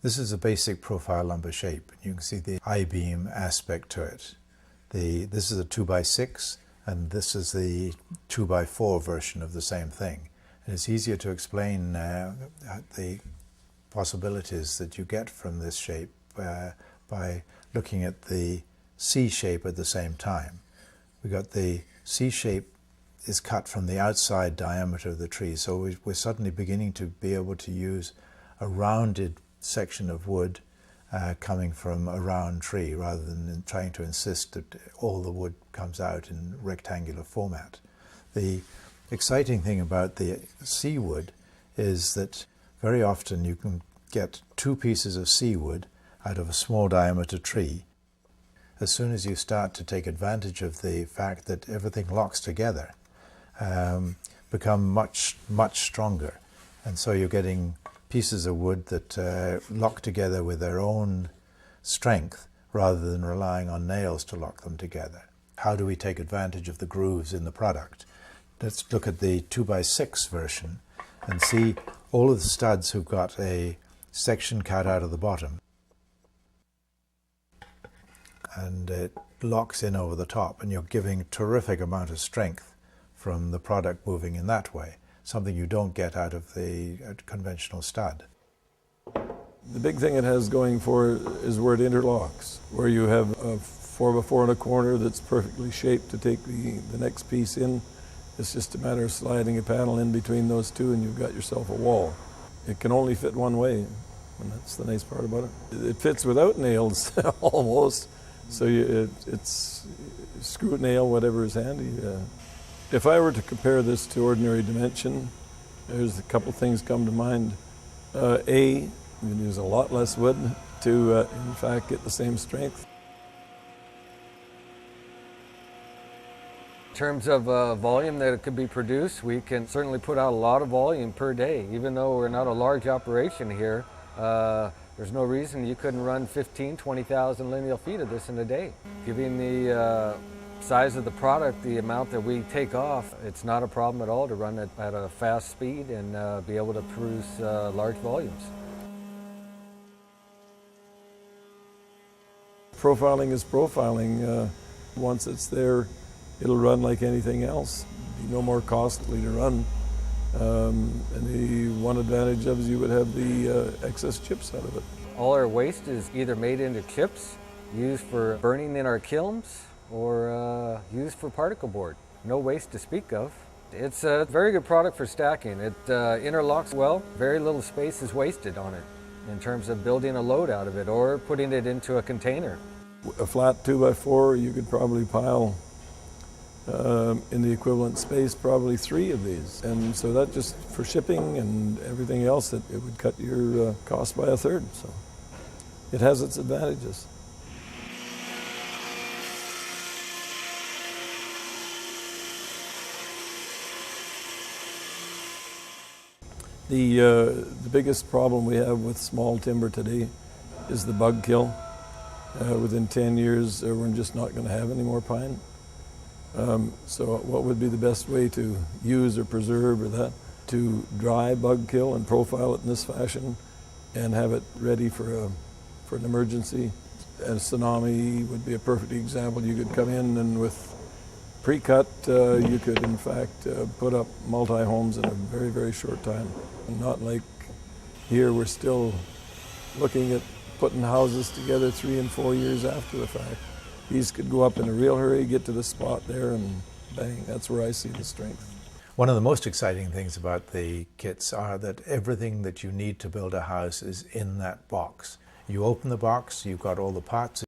This is a basic profile lumber shape. You can see the I-beam aspect to it. This is a 2x6 and this is the 2x4 version of the same thing. And it's easier to explain the possibilities that you get from this shape by looking at the C shape at the same time. We got the C shape is cut from the outside diameter of the tree, so we're suddenly beginning to be able to use a rounded section of wood coming from a round tree rather than trying to insist that all the wood comes out in rectangular format. The exciting thing about the C wood is that very often you can get two pieces of C wood out of a small diameter tree. As soon as you start to take advantage of the fact that everything locks together, become much stronger, and so you're getting pieces of wood that lock together with their own strength rather than relying on nails to lock them together. How do we take advantage of the grooves in the product? Let's look at the 2x6 version and see all of the studs who've got a section cut out of the bottom, and it locks in over the top, and you're giving a terrific amount of strength from the product moving in that way, something you don't get out of the conventional stud. The big thing it has going for it is where it interlocks, where you have a 4x4 in a corner that's perfectly shaped to take the next piece in. It's just a matter of sliding a panel in between those two and you've got yourself a wall. It can only fit one way, and that's the nice part about it. It fits without nails, almost, so it's screw nail, whatever is handy. If I were to compare this to ordinary dimension, there's a couple things come to mind. A, you can use a lot less wood to, in fact, get the same strength. In terms of volume that it could be produced, we can certainly put out a lot of volume per day. Even though we're not a large operation here, there's no reason you couldn't run 15, 20,000 lineal feet of this in a day. Given the size of the product, the amount that we take off, it's not a problem at all to run it at a fast speed and be able to produce large volumes. Profiling is profiling. Once it's there, it'll run like anything else. It'll be no more costly to run. And the one advantage of is you would have the excess chips out of it. All our waste is either made into chips, used for burning in our kilns, or used for particle board. No waste to speak of. It's a very good product for stacking. It interlocks well. Very little space is wasted on it in terms of building a load out of it or putting it into a container. A flat 2x4, you could probably pile in the equivalent space probably 3 of these. And so that just for shipping and everything else, it would cut your cost by 1/3. So it has its advantages. The biggest problem we have with small timber today is the bug kill. Within 10 years, we're just not going to have any more pine. So what would be the best way to use or preserve or that? To dry bug kill and profile it in this fashion and have it ready for an emergency. A tsunami would be a perfect example. You could come in and with pre-cut, you could in fact put up multi-homes in a very, very short time. Not like here, we're still looking at putting houses together 3 and 4 years after the fact. These could go up in a real hurry, get to the spot there, and bang, that's where I see the strength. One of the most exciting things about the kits are that everything that you need to build a house is in that box. You open the box, you've got all the parts